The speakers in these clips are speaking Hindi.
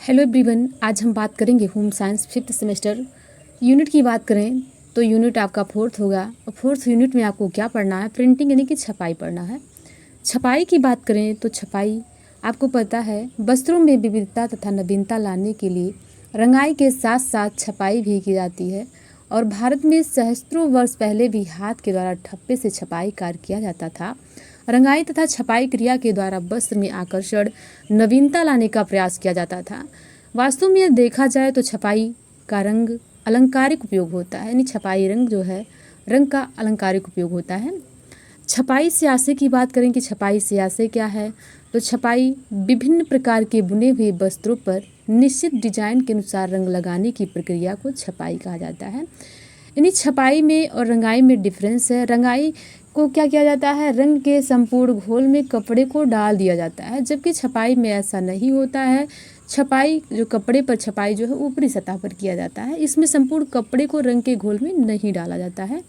हेलो एवरीवन, आज हम बात करेंगे home science fifth semester unit की बात करें तो यूनिट आपका फोर्थ होगा। और फोर्थ यूनिट में आपको क्या पढ़ना है? प्रिंटिंग यानी कि छपाई पढ़ना है। छपाई की बात करें तो छपाई आपको पता है वस्त्रों में विविधता तथा नवीनता लाने के लिए रंगाई के साथ साथ छपाई भी की जाती है। और भारत में सहस्त्रों वर्ष पहले भी हाथ के द्वारा ठप्पे से छपाई कार्य किया जाता था। रंगाई तथा छपाई क्रिया के द्वारा वस्त्र में आकर्षण नवीनता लाने का प्रयास किया जाता था। वास्तव में देखा जाए तो छपाई का रंग अलंकारिक उपयोग होता है, यानी छपाई रंग जो है रंग का अलंकारिक उपयोग होता है। छपाई स्यासे की बात करें कि छपाई स्यासे क्या है, तो छपाई विभिन्न प्रकार के बुने हुए वस्त्रों पर निश्चित डिजाइन के अनुसार रंग लगाने की प्रक्रिया को छपाई कहा जाता है। यानी छपाई में और रंगाई में डिफरेंस है। रंगाई को क्या किया जाता है? रंग के संपूर्ण घोल में कपड़े को डाल दिया जाता है, जबकि छपाई में ऐसा नहीं होता है। छपाई जो कपड़े पर छपाई जो है ऊपरी सतह पर किया जाता है, इसमें संपूर्ण कपड़े को रंग के घोल में नहीं डाला जाता है।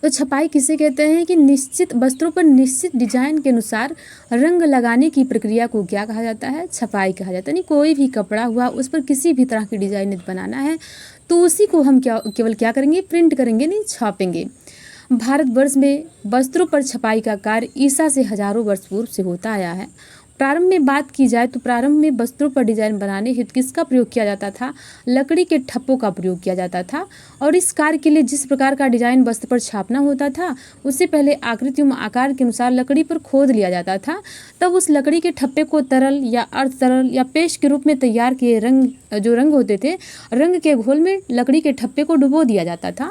तो छपाई किसे कहते हैं कि निश्चित वस्त्रों पर निश्चित डिजाइन के अनुसार रंग लगाने की प्रक्रिया को क्या कहा जाता है? छपाई कहा जाता है। यानी कोई भी कपड़ा हुआ उस पर किसी भी तरह की डिजाइन बनाना है तो उसी को हम केवल क्या करेंगे? प्रिंट करेंगे, नहीं छापेंगे। भारतवर्ष में वस्त्रों पर छपाई का कार्य ईसा से हजारों वर्ष पूर्व से होता आया है। प्रारंभ में बात की जाए तो प्रारंभ में वस्त्रों पर डिजाइन बनाने हेतु किसका प्रयोग किया जाता था? लकड़ी के ठप्पों का प्रयोग किया जाता था। और इस कार्य के लिए जिस प्रकार का डिजाइन वस्त्र पर छापना होता था उससे पहले आकृति व आकार के अनुसार लकड़ी पर खोद लिया जाता था। तब उस लकड़ी के ठप्पे को तरल या अर्ध तरल या पेस्ट के रूप में तैयार किए रंग होते थे, रंग के घोल में लकड़ी के ठप्पे को डुबो दिया जाता था।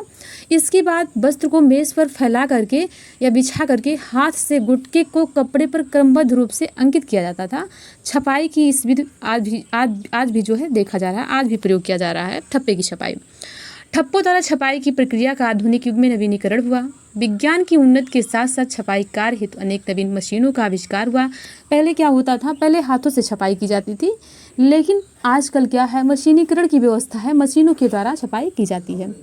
इसके बाद वस्त्र को मेज पर फैला करके या बिछा करके हाथ से गुटके को कपड़े पर क्रमबद्ध रूप से अंकित किया जाता था। छपाई की इस विधि आज भी जो है देखा जा रहा है, आज भी प्रयोग किया जा रहा है ठप्पे की छपाई। ठप्पों द्वारा छपाई की प्रक्रिया का आधुनिक युग में नवीनीकरण हुआ। विज्ञान की उन्नति के साथ साथ छपाई कार्य हेतु अनेक नवीन मशीनों का आविष्कार हुआ। पहले क्या होता था? पहले हाथों से छपाई की जाती थी, लेकिन आजकल क्या है? मशीनीकरण की व्यवस्था है, मशीनों के द्वारा छपाई की जाती है।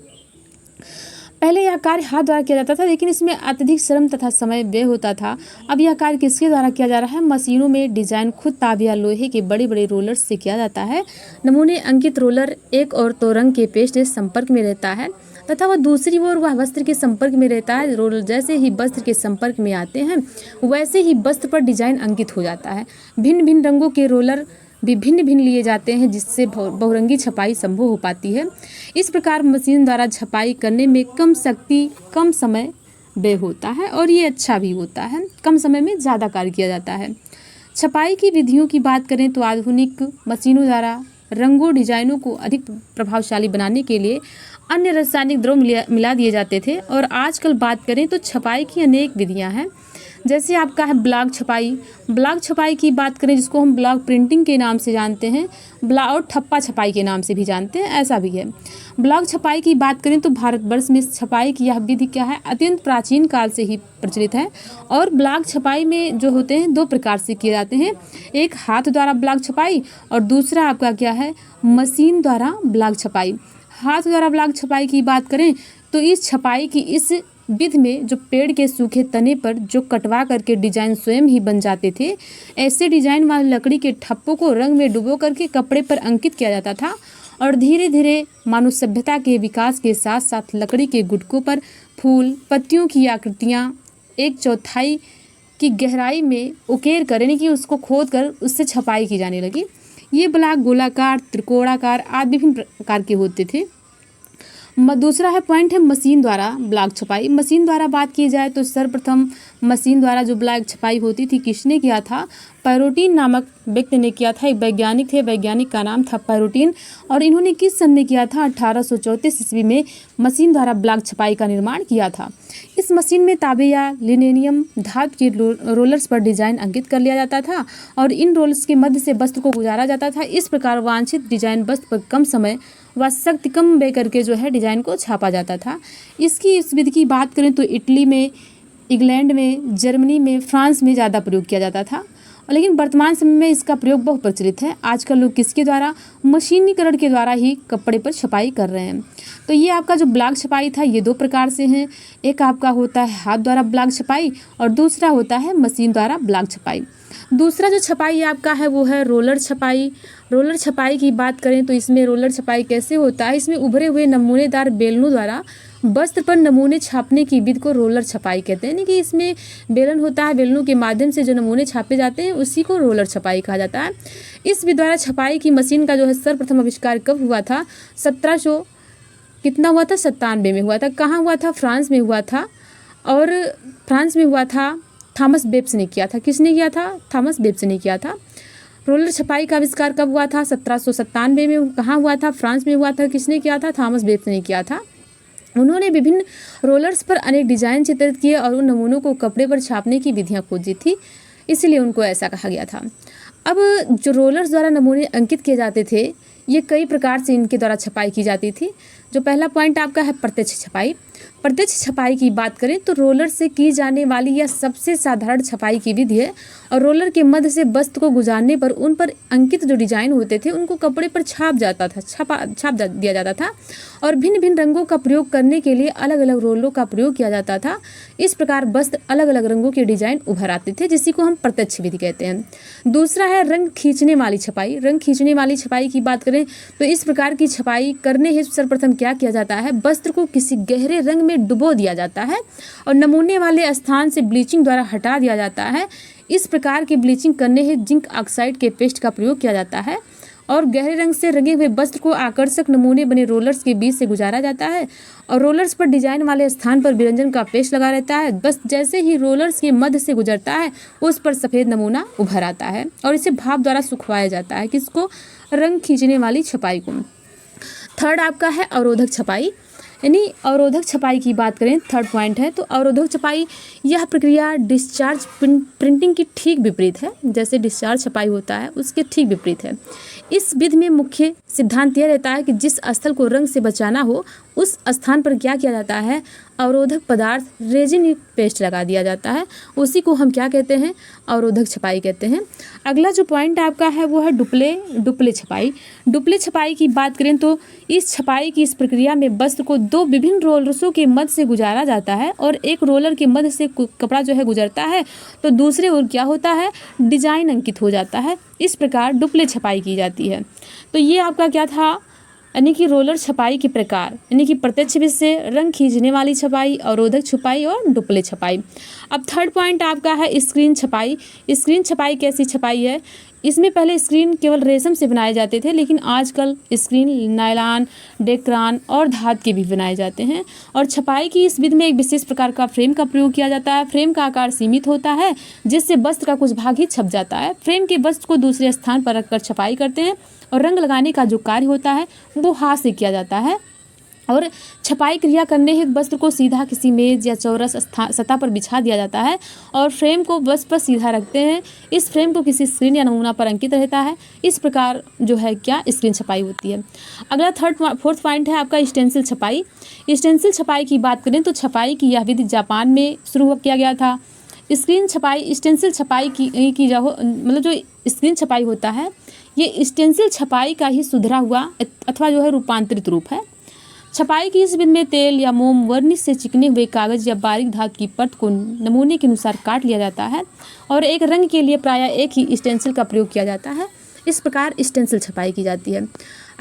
पहले यह कार्य हाथ द्वारा किया जाता था, लेकिन इसमें अत्यधिक श्रम तथा समय व्यय होता था। अब यह कार्य किसके द्वारा किया जा रहा है? मशीनों में डिजाइन खुद ताबिया लोहे के बड़े बड़े रोलर से किया जाता है। नमूने अंकित रोलर एक और तो रंग के पेस्ट से संपर्क में रहता है तथा वह दूसरी ओर वह वस्त्र के संपर्क में रहता है। रोलर जैसे ही वस्त्र के संपर्क में आते हैं वैसे ही वस्त्र पर डिजाइन अंकित हो जाता है। भिन्न भिन्न रंगों के रोलर भी भिन्न भिन्न लिए जाते हैं, जिससे बहुरंगी छपाई संभव हो पाती है। इस प्रकार मशीन द्वारा छपाई करने में कम शक्ति कम समय व्यय होता है और ये अच्छा भी होता है। कम समय में ज़्यादा कार्य किया जाता है। छपाई की विधियों की बात करें तो आधुनिक मशीनों द्वारा रंगों डिजाइनों को अधिक प्रभावशाली बनाने के लिए अन्य रासायनिक द्रव्य मिला दिए जाते थे। और आजकल बात करें तो छपाई की अनेक विधियां हैं, जैसे आपका है ब्लॉक छपाई। ब्लॉक छपाई की बात करें जिसको हम ब्लॉक प्रिंटिंग के नाम से जानते हैं, और ठप्पा छपाई के नाम से भी जानते हैं, ऐसा भी है। ब्लॉक छपाई की बात करें तो भारतवर्ष में छपाई की यह विधि क्या है? अत्यंत प्राचीन काल से ही प्रचलित है। और ब्लॉक छपाई में जो होते हैं दो प्रकार से किए जाते हैं, एक हाथ द्वारा ब्लॉक छपाई और दूसरा आपका क्या है? मशीन द्वारा ब्लॉक छपाई। हाथ द्वारा ब्लॉक छपाई की बात करें तो इस छपाई की इस विधि में जो पेड़ के सूखे तने पर जो कटवा करके डिजाइन स्वयं ही बन जाते थे, ऐसे डिजाइन वाले लकड़ी के ठप्पों को रंग में डुबो करके कपड़े पर अंकित किया जाता था। और धीरे धीरे मानव सभ्यता के विकास के साथ साथ लकड़ी के गुटकों पर फूल पत्तियों की आकृतियाँ 1/4 की गहराई में उकेर कर, यानी कि उसको खोद कर उससे छपाई की जाने लगी। ये ब्लॉक गोलाकार, त्रिकोणाकार आदि विभिन्न प्रकार के होते थे। दूसरा है पॉइंट है मशीन द्वारा ब्लॉक छपाई। मशीन द्वारा बात की जाए तो सर्वप्रथम मशीन द्वारा जो ब्लॉक छपाई होती थी किसने किया था? पैरोटीन नामक व्यक्ति ने किया था। एक वैज्ञानिक थे, वैज्ञानिक का नाम था पैरोटीन। और इन्होंने किस सन में किया था? 1834 ईस्वी में मशीन द्वारा ब्लॉक छपाई का निर्माण किया था। इस मशीन में तांबे या लिनेनियम धातु के रोलर्स पर डिजाइन अंकित कर लिया जाता था और इन रोलर्स के मध्य से वस्त्र को गुजारा जाता था। इस प्रकार वांछित डिजाइन वस्त्र पर कम समय व शक्ति कम व्यय करके जो है डिजाइन को छापा जाता था। इसकी इस विधि की बात करें तो इटली में, इंग्लैंड में, जर्मनी में, फ्रांस में ज़्यादा प्रयोग किया जाता था। लेकिन वर्तमान समय में इसका प्रयोग बहुत प्रचलित है। आजकल लोग किसके द्वारा? मशीनीकरण के द्वारा ही कपड़े पर छपाई कर रहे हैं। तो ये आपका जो ब्लॉक छपाई था ये दो प्रकार से है। एक आपका होता है हाथ द्वारा ब्लॉक छपाई और दूसरा होता है मशीन द्वारा ब्लॉक छपाई। दूसरा जो छपाई आपका है वो है रोलर छपाई। रोलर छपाई की बात करें तो इसमें रोलर छपाई कैसे होता है, इसमें उभरे हुए नमूनेदार बेलनों द्वारा वस्त्र पर नमूने छापने की विधि को रोलर छपाई कहते हैं। यानी कि इसमें बेलन होता है, बेलनों के माध्यम से जो नमूने छापे जाते हैं उसी को रोलर छपाई कहा जाता है। इस विधि द्वारा छपाई की मशीन का जो है सर्वप्रथम आविष्कार कब हुआ था? 1700 कितना हुआ था? 97 में हुआ था। कहाँ हुआ था? फ्रांस में हुआ था। और फ्रांस में हुआ था, थॉमस बेब्स ने किया था। किसने किया था? थॉमस बेब्स ने किया था। रोलर छपाई का आविष्कार कब हुआ था? 1797 में। कहाँ हुआ था? फ्रांस में हुआ था। किसने किया था? थॉमस बेब्स ने किया था। उन्होंने विभिन्न रोलर्स पर अनेक डिजाइन चित्रित किए और उन नमूनों को कपड़े पर छापने की विधियाँ खोजी थी, इसलिए उनको ऐसा कहा गया था। अब जो रोलर्स द्वारा नमूने अंकित किए जाते थे, ये कई प्रकार से इनके द्वारा छपाई की जाती थी। जो पहला पॉइंट आपका है प्रत्यक्ष छपाई। प्रत्यक्ष छपाई की बात करें तो रोलर से की जाने वाली यह सबसे साधारण छपाई की विधि है और रोलर के मध्य से वस्त्र को गुजारने पर उन पर अंकित जो डिजाइन होते थे उनको कपड़े पर छाप दिया जाता था और भिन्न भिन्न रंगों का प्रयोग करने के लिए अलग अलग रोलरों का प्रयोग किया जाता था। इस प्रकार वस्त्र अलग अलग रंगों के डिजाइन उभर आते थे, जिसी को हम प्रत्यक्ष विधि कहते हैं। दूसरा है रंग खींचने वाली छपाई। रंग खींचने वाली छपाई की बात करें तो इस प्रकार की छपाई करने हेतु सर्वप्रथम क्या किया जाता है? वस्त्र को किसी गहरे रंग में डुबो दिया जाता है और नमूने वाले स्थान से ब्लीचिंग द्वारा हटा दिया जाता है। इस प्रकार की ब्लीचिंग करने हेतु जिंक ऑक्साइड के पेस्ट का प्रयोग किया जाता है और गहरे रंग से रंगे हुए वस्त्र को आकर्षक नमूने बने रोलर्स के बीच से गुजारा जाता है और रोलर्स पर डिजाइन वाले स्थान पर विरंजन का पेस्ट लगा रहता है। बस जैसे ही रोलर्स के मध्य से गुजरता है उस पर सफ़ेद नमूना उभर आता है और इसे भाप द्वारा सुखवाया जाता है। किसको? रंग खींचने वाली छपाई को। थर्ड आपका है अवरोधक छपाई। यानी अवरोधक छपाई की बात करें, थर्ड पॉइंट है, तो अवरोधक छपाई यह प्रक्रिया डिस्चार्ज प्रिंटिंग की ठीक विपरीत है। जैसे डिस्चार्ज छपाई होता है उसके ठीक विपरीत है। इस विधि में मुख्य सिद्धांत यह रहता है कि जिस स्थल को रंग से बचाना हो उस स्थान पर क्या किया जाता है? अवरोधक पदार्थ रेजिन पेस्ट लगा दिया जाता है। उसी को हम क्या कहते हैं? अवरोधक छपाई कहते हैं। अगला जो पॉइंट आपका है वो है डुप्ले छपाई। डुप्ले छपाई की बात करें तो इस छपाई की इस प्रक्रिया में वस्त्र को दो विभिन्न रोलर्सों के मध्य से गुजारा जाता है और एक रोलर के मध्य से कपड़ा जो है गुजरता है तो दूसरे ओर क्या होता है? डिजाइन अंकित हो जाता है। इस प्रकार डुप्ले छपाई की जाती है। तो ये आपका क्या था? यानी कि रोलर छपाई के प्रकार, यानी कि प्रत्यक्ष विधि से रंग खींचने वाली छपाई, अवरोधक छपाई और डुप्ले छपाई। अब थर्ड पॉइंट आपका है स्क्रीन छपाई। स्क्रीन छपाई कैसी छपाई है? इसमें पहले स्क्रीन केवल रेशम से बनाए जाते थे, लेकिन आजकल स्क्रीन नायलॉन, डेक्रान और धातु के भी बनाए जाते हैं। और छपाई की इस विधि में एक विशेष प्रकार का फ्रेम का प्रयोग किया जाता है। फ्रेम का आकार सीमित होता है जिससे वस्त्र का कुछ भाग ही छप जाता है। फ्रेम के वस्त्र को दूसरे स्थान पर रखकर छपाई करते हैं और रंग लगाने का जो कार्य होता है वो हाथ से किया जाता है और छपाई क्रिया करने हेतु वस्त्र को सीधा किसी मेज या चौरस सतह पर बिछा दिया जाता है और फ्रेम को वस्त्र पर सीधा रखते हैं। इस फ्रेम को किसी स्क्रीन या नमूना पर अंकित रहता है। इस प्रकार जो है क्या स्क्रीन छपाई होती है। अगला फोर्थ पॉइंट है आपका स्टेंसिल छपाई। स्टेंसिल छपाई की बात करें तो छपाई की यह विधि जापान में शुरू किया गया था। स्क्रीन छपाई स्टेंसिल छपाई की मतलब जो स्क्रीन छपाई होता है ये स्टेंसिल छपाई का ही सुधरा हुआ अथवा जो है रूपांतरित रूप है। छपाई की इस विधि में तेल या मोम वर्निश से चिकने हुए कागज या बारीक धातु की परत को नमूने के अनुसार काट लिया जाता है और एक रंग के लिए प्रायः एक ही स्टेंसिल का प्रयोग किया जाता है। इस प्रकार स्टेंसिल छपाई की जाती है।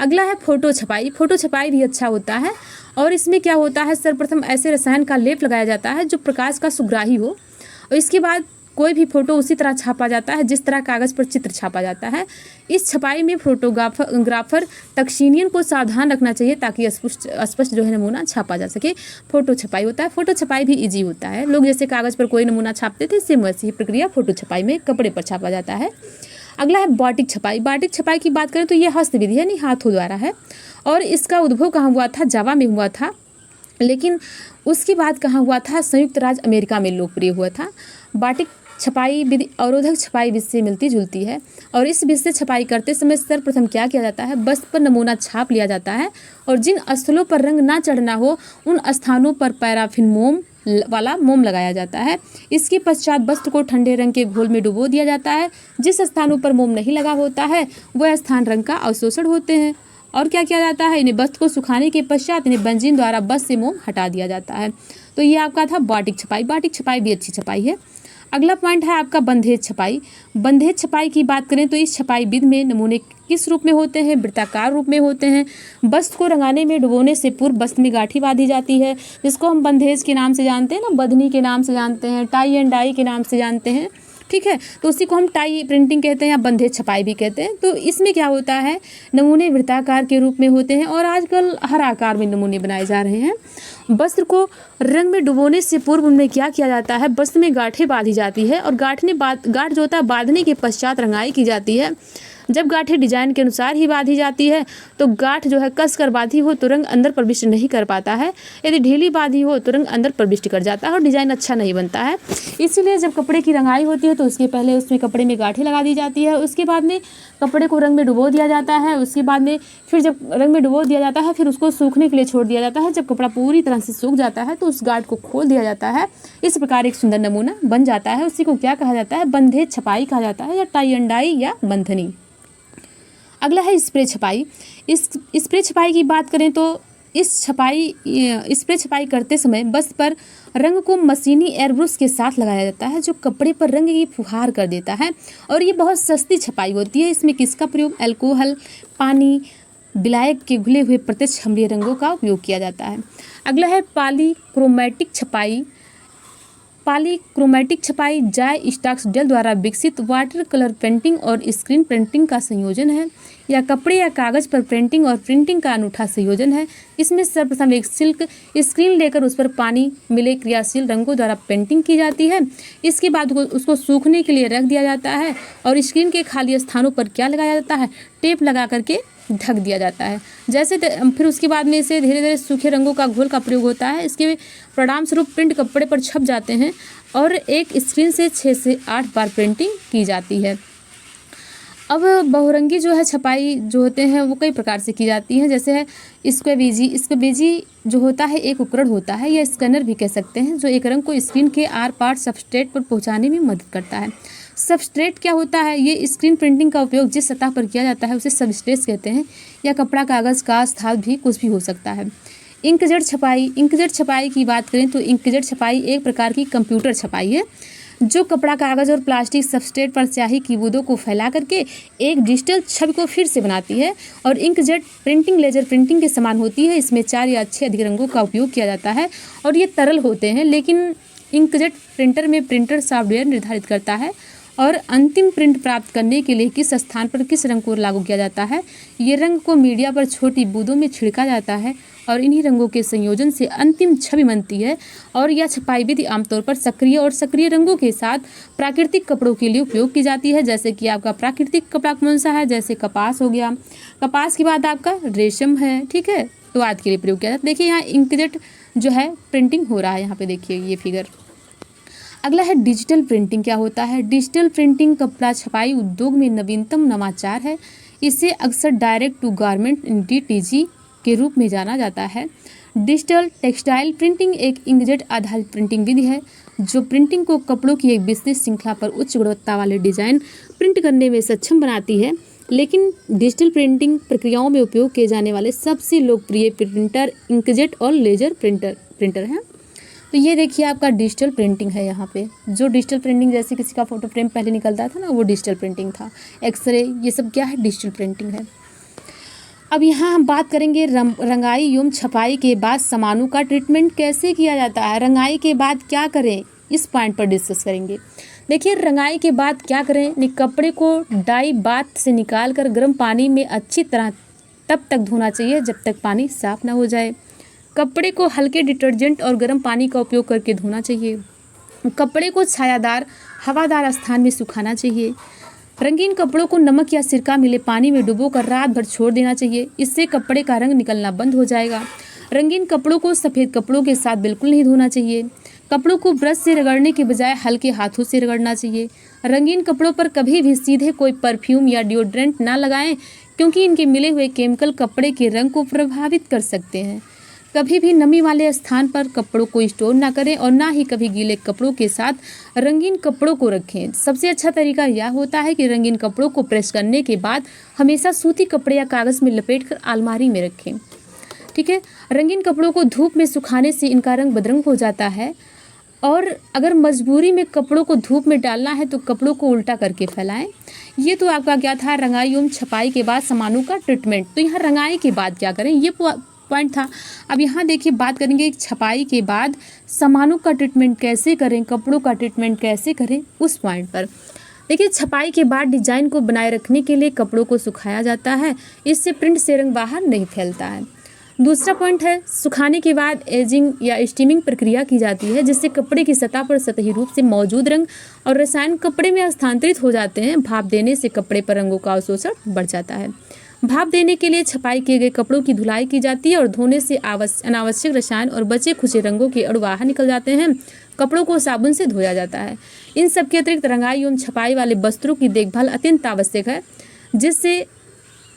अगला है फोटो छपाई। फोटो छपाई भी अच्छा होता है और इसमें क्या होता है? सर्वप्रथम ऐसे रसायन का लेप लगाया जाता है जो प्रकाश का सुग्राही हो और इसके बाद कोई भी फोटो उसी तरह छापा जाता है जिस तरह कागज़ पर चित्र छापा जाता है। इस छपाई में फोटोग्राफर तकशीनियन को सावधान रखना चाहिए ताकि स्पष्ट जो है नमूना छापा जा सके। फोटो छपाई होता है। फोटो छपाई भी इजी होता है। लोग जैसे कागज़ पर कोई नमूना छापते थे सेम वैसी ही प्रक्रिया फोटो छपाई में कपड़े पर छापा जाता है। अगला है बाटिक छपाई। बाटिक छपाई की बात करें तो ये हस्त विधि यानी हाथों द्वारा है और इसका उद्भव कहाँ हुआ था? जावा में हुआ था, लेकिन उसके बाद कहाँ हुआ था? संयुक्त राज्य अमेरिका में लोकप्रिय हुआ था। बाटिक छपाई विधि अवरोधक छपाई विधि से मिलती जुलती है और इस विधि से छपाई करते समय सर्वप्रथम क्या किया जाता है? वस्त्र पर नमूना छाप लिया जाता है और जिन स्थलों पर रंग ना चढ़ना हो उन स्थानों पर पैराफिन मोम लगाया जाता है। इसके पश्चात वस्त्र को ठंडे रंग के घोल में डुबो दिया जाता है। जिस स्थानों पर मोम नहीं लगा होता है वह स्थान रंग का अवशोषण होते हैं और क्या किया जाता है? इन्हें वस्त्र को सुखाने के पश्चात इन्हें बेंजीन द्वारा वस्त्र से मोम हटा दिया जाता है। तो ये आपका था बाटिक छपाई। बाटिक छपाई भी अच्छी छपाई है। अगला पॉइंट है आपका बंधेज छपाई। बंधेज छपाई की बात करें तो इस छपाई विधि में नमूने किस रूप में होते हैं? वृत्ताकार रूप में होते हैं। वस्त्र को रंगाने में डुबोने से पूर्व वस्त्र में गांठी बांधी जाती है, जिसको हम बंधेज के नाम से जानते हैं ना, बंधनी के नाम से जानते हैं, टाई एंड डाई के नाम से जानते हैं, ठीक है। तो उसी को हम टाई प्रिंटिंग कहते हैं या बंधेज छपाई भी कहते हैं। तो इसमें क्या होता है, नमूने वृत्ताकार के रूप में होते हैं और आजकल हर आकार में नमूने बनाए जा रहे हैं। वस्त्र को रंग में डुबोने से पूर्व उनमें क्या किया जाता है, वस्त्र में गांठें बांधी जाती है और गांठ जो होता है बांधने के पश्चात रंगाई की जाती है। जब गांठें डिजाइन के अनुसार ही बांधी जाती है तो गांठ जो है कस कर बांधी हो तो रंग अंदर प्रविष्ट नहीं कर पाता है, यदि ढीली बांधी हो तो रंग अंदर प्रविष्ट कर जाता है और डिजाइन अच्छा नहीं बनता है। इसीलिए जब कपड़े की रंगाई होती है तो उसके पहले उसमें कपड़े में गांठें लगा दी जाती है, उसके बाद में कपड़े को रंग में डुबो दिया जाता है, उसके बाद में फिर जब रंग में डुबो दिया जाता है फिर उसको सूखने के लिए छोड़ दिया जाता है। जब कपड़ा पूरी तरह से सूख जाता है तो उस गांठ को खोल दिया जाता है। इस प्रकार एक सुंदर नमूना बन जाता है। उसी को क्या कहा जाता है, बंधेज छपाई कहा जाता है या टाई एंड डाई या बंधनी। अगला है स्प्रे छपाई। इस स्प्रे छपाई की बात करें तो स्प्रे छपाई करते समय वस्त्र पर रंग को मशीनी एयरब्रश के साथ लगाया जाता है, जो कपड़े पर रंग की फुहार कर देता है और ये बहुत सस्ती छपाई होती है। इसमें किसका प्रयोग, अल्कोहल, पानी, विलायक के घुले हुए प्रत्यक्ष अम्लीय रंगों का उपयोग किया जाता है। अगला है पॉलीक्रोमैटिक छपाई। पॉलीक्रोमैटिक छपाई जाय स्टॉक्स जेल द्वारा विकसित वाटर कलर पेंटिंग और स्क्रीन प्रिंटिंग का संयोजन है, या कपड़े या कागज पर पेंटिंग और प्रिंटिंग का अनूठा संयोजन है। इसमें सर्वप्रथम एक सिल्क स्क्रीन लेकर उस पर पानी मिले क्रियाशील रंगों द्वारा पेंटिंग की जाती है। इसके बाद उसको सूखने के लिए रख दिया जाता है और स्क्रीन के खाली स्थानों पर क्या लगाया जाता है, टेप लगा करके ढक दिया जाता है। जैसे फिर उसके बाद में इसे धीरे धीरे सूखे रंगों का घोल का प्रयोग होता है। इसके परिणाम स्वरूप प्रिंट कपड़े पर छप जाते हैं और एक स्क्रीन से 6 से 8 बार प्रिंटिंग की जाती है। अब बहुरंगी जो है छपाई जो होते हैं वो कई प्रकार से की जाती हैं, जैसे है स्क्वेबेजी जो होता है एक उपकरण होता है या स्कैनर भी कह सकते हैं, जो एक रंग को स्क्रीन के आर पार सबस्ट्रेट पर पहुंचाने में मदद करता है। सबस्ट्रेट क्या होता है, ये स्क्रीन प्रिंटिंग का उपयोग जिस सतह पर किया जाता है उसे सबस्ट्रेट कहते हैं, या कपड़ा, कागज़, कांच, धातु भी कुछ भी हो सकता है। इंकजेट छपाई की बात करें तो इंकजेट छपाई एक प्रकार की कंप्यूटर छपाई है, जो कपड़ा, कागज और प्लास्टिक सबस्ट्रेट पर स्याही की बूंदों को फैला करके एक डिजिटल छवि को फिर से बनाती है। और इंकजेट प्रिंटिंग लेजर प्रिंटिंग के समान होती है। इसमें 4 या 6 अधिक रंगों का उपयोग किया जाता है और ये तरल होते हैं, लेकिन इंकजेट प्रिंटर में प्रिंटर सॉफ्टवेयर निर्धारित करता है और अंतिम प्रिंट प्राप्त करने के लिए किस स्थान पर किस रंग को लागू किया जाता है। ये रंग को मीडिया पर छोटी बूंदों में छिड़का जाता है और इन्हीं रंगों के संयोजन से अंतिम छवि बनती है। और यह छपाई विधि आमतौर पर सक्रिय रंगों के साथ प्राकृतिक कपड़ों के लिए उपयोग की जाती है। जैसे कि आपका प्राकृतिक कपड़ा कौन सा है, जैसे कपास हो गया, कपास के बाद आपका रेशम है, ठीक है, तो आदि के लिए प्रयोग किया जाता है। देखिए यहाँ इंकजेट जो है प्रिंटिंग हो रहा है, यहाँ पे देखिए ये फिगर। अगला है डिजिटल प्रिंटिंग। क्या होता है, डिजिटल प्रिंटिंग कपड़ा छपाई उद्योग में नवीनतम नवाचार है। इसे अक्सर डायरेक्ट टू गारमेंट DTG के रूप में जाना जाता है। डिजिटल टेक्सटाइल प्रिंटिंग एक इंकजेट आधारित प्रिंटिंग विधि है जो प्रिंटिंग को कपड़ों की एक विशेष श्रृंखला पर उच्च गुणवत्ता वाले डिजाइन प्रिंट करने में सक्षम बनाती है। लेकिन डिजिटल प्रिंटिंग प्रक्रियाओं में उपयोग किए जाने वाले सबसे लोकप्रिय प्रिंटर इंकजेट और लेजर प्रिंटर हैं। तो ये देखिए आपका डिजिटल प्रिंटिंग है। यहाँ पे जो डिजिटल प्रिंटिंग जैसे किसी का फोटो फ्रेम पहले निकलता था ना, वो डिजिटल प्रिंटिंग था। एक्सरे ये सब क्या है, डिजिटल प्रिंटिंग है। अब यहाँ हम बात करेंगे रंगाई एवं छपाई के बाद सामानों का ट्रीटमेंट कैसे किया जाता है। रंगाई के बाद क्या करें, इस पॉइंट पर डिस्कस करेंगे। देखिए रंगाई के बाद क्या करें, कपड़े को डाई बाथ से निकाल कर गर्म पानी में अच्छी तरह तब तक धोना चाहिए जब तक पानी साफ ना हो जाए। कपड़े को हल्के डिटर्जेंट और गर्म पानी का उपयोग करके धोना चाहिए। कपड़े को छायादार हवादार स्थान में सुखाना चाहिए। रंगीन कपड़ों को नमक या सिरका मिले पानी में डुबोकर रात भर छोड़ देना चाहिए, इससे कपड़े का रंग निकलना बंद हो जाएगा। रंगीन कपड़ों को सफ़ेद कपड़ों के साथ बिल्कुल नहीं धोना चाहिए। कपड़ों को ब्रश से रगड़ने के बजाय हल्के हाथों से रगड़ना चाहिए। रंगीन कपड़ों पर कभी भी सीधे कोई परफ्यूम या डिओड्रेंट ना लगाएं, क्योंकि इनके मिले हुए केमिकल कपड़े के रंग को प्रभावित कर सकते हैं। कभी भी नमी वाले स्थान पर कपड़ों को स्टोर ना करें और ना ही कभी गीले कपड़ों के साथ रंगीन कपड़ों को रखें। सबसे अच्छा तरीका यह होता है कि रंगीन कपड़ों को प्रेस करने के बाद हमेशा सूती कपड़े या कागज़ में लपेटकर अलमारी में रखें, ठीक है। रंगीन कपड़ों को धूप में सुखाने से इनका रंग बदरंग हो जाता है। और अगर मजबूरी में कपड़ों को धूप में डालना है तो कपड़ों को उल्टा करके फैलाएं। ये तो आपका क्या था, रंगाई एवं छपाई के बाद सामानों का ट्रीटमेंट। तो यहाँ रंगाई के बाद क्या करें, ये पॉइंट था। अब यहाँ देखिए बात करेंगे छपाई के बाद सामानों का ट्रीटमेंट कैसे करें, कपड़ों का ट्रीटमेंट कैसे करें, उस पॉइंट पर देखिए। छपाई के बाद डिजाइन को बनाए रखने के लिए कपड़ों को सुखाया जाता है, इससे प्रिंट से रंग बाहर नहीं फैलता है। दूसरा पॉइंट है, सुखाने के बाद एजिंग या स्टीमिंग प्रक्रिया की जाती है, जिससे कपड़े की सतह पर सतही रूप से मौजूद रंग और रसायन कपड़े में स्थानांतरित हो जाते हैं। भाप देने से कपड़े पर रंगों का अवशोषण बढ़ जाता है। भाप देने के लिए छपाई किए गए कपड़ों की धुलाई की जाती है और धोने से अनावश्यक रसायन और बचे खुचे रंगों के अणु बाहर निकल जाते हैं। कपड़ों को साबुन से धोया जाता है। इन सब के अतिरिक्त रंगाई एवं छपाई वाले वस्त्रों की देखभाल अत्यंत आवश्यक है, जिससे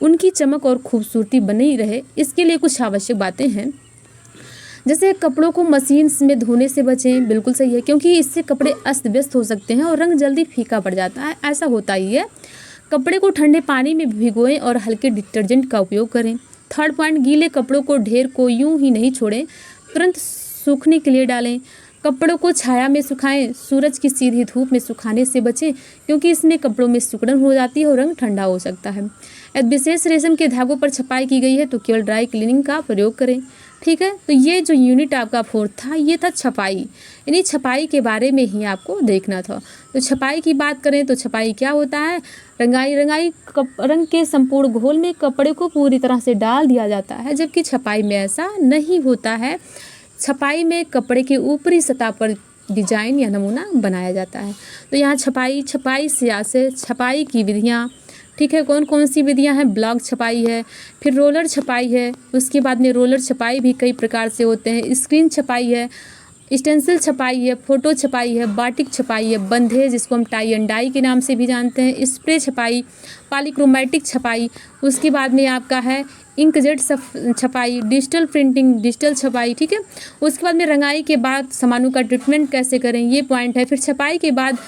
उनकी चमक और खूबसूरती बनी रहे। इसके लिए कुछ आवश्यक बातें हैं, जैसे कपड़ों को मशीन में धोने से बचें। बिल्कुल सही है, क्योंकि इससे कपड़े अस्त व्यस्त हो सकते हैं और रंग जल्दी फीका पड़ जाता है, ऐसा होता ही है। कपड़े को ठंडे पानी में भिगोएं और हल्के डिटर्जेंट का उपयोग करें। थर्ड पॉइंट, गीले कपड़ों को ढेर को यूं ही नहीं छोड़ें, तुरंत सूखने के लिए डालें। कपड़ों को छाया में सुखाएं, सूरज की सीधी धूप में सुखाने से बचें, क्योंकि इसमें कपड़ों में सिकुड़न हो जाती है और रंग ठंडा हो सकता है। यदि विशेष रेशम के धागों पर छपाई की गई है तो केवल ड्राई क्लीनिंग का प्रयोग करें। ठीक है, तो ये जो यूनिट आपका फोर्थ था, ये था छपाई। यानी छपाई के बारे में ही आपको देखना था। तो छपाई की बात करें तो छपाई क्या होता है, रंगाई रंग के संपूर्ण घोल में कपड़े को पूरी तरह से डाल दिया जाता है, जबकि छपाई में ऐसा नहीं होता है। छपाई में कपड़े के ऊपरी सतह पर डिजाइन या नमूना बनाया जाता है। तो यहाँ छपाई से छपाई की विधियाँ, ठीक है, कौन कौन सी विधियाँ हैं, ब्लॉक छपाई है, फिर रोलर छपाई है, उसके बाद में रोलर छपाई भी कई प्रकार से होते हैं, स्क्रीन छपाई है, स्टेंसिल छपाई है, फोटो छपाई है, बाटिक छपाई है, बंधे जिसको हम टाई एंड डाई के नाम से भी जानते हैं, स्प्रे छपाई, पॉलीक्रोमैटिक छपाई, उसके बाद में आपका है इंकजेट छपाई, डिजिटल प्रिंटिंग, डिजिटल छपाई। ठीक है, उसके बाद में रंगाई के बाद सामानों का ट्रीटमेंट कैसे करें, ये पॉइंट है। फिर छपाई के बाद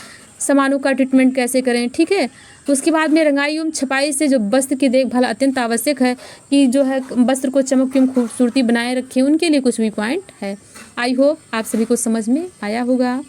सामानों का ट्रीटमेंट कैसे करें, ठीक है। उसके बाद में रंगाई एवं छपाई से जो वस्त्र की देखभाल अत्यंत आवश्यक है, कि जो है वस्त्र को चमक एवं खूबसूरती बनाए रखें, उनके लिए कुछ भी पॉइंट है। आई होप आप सभी को समझ में आया होगा।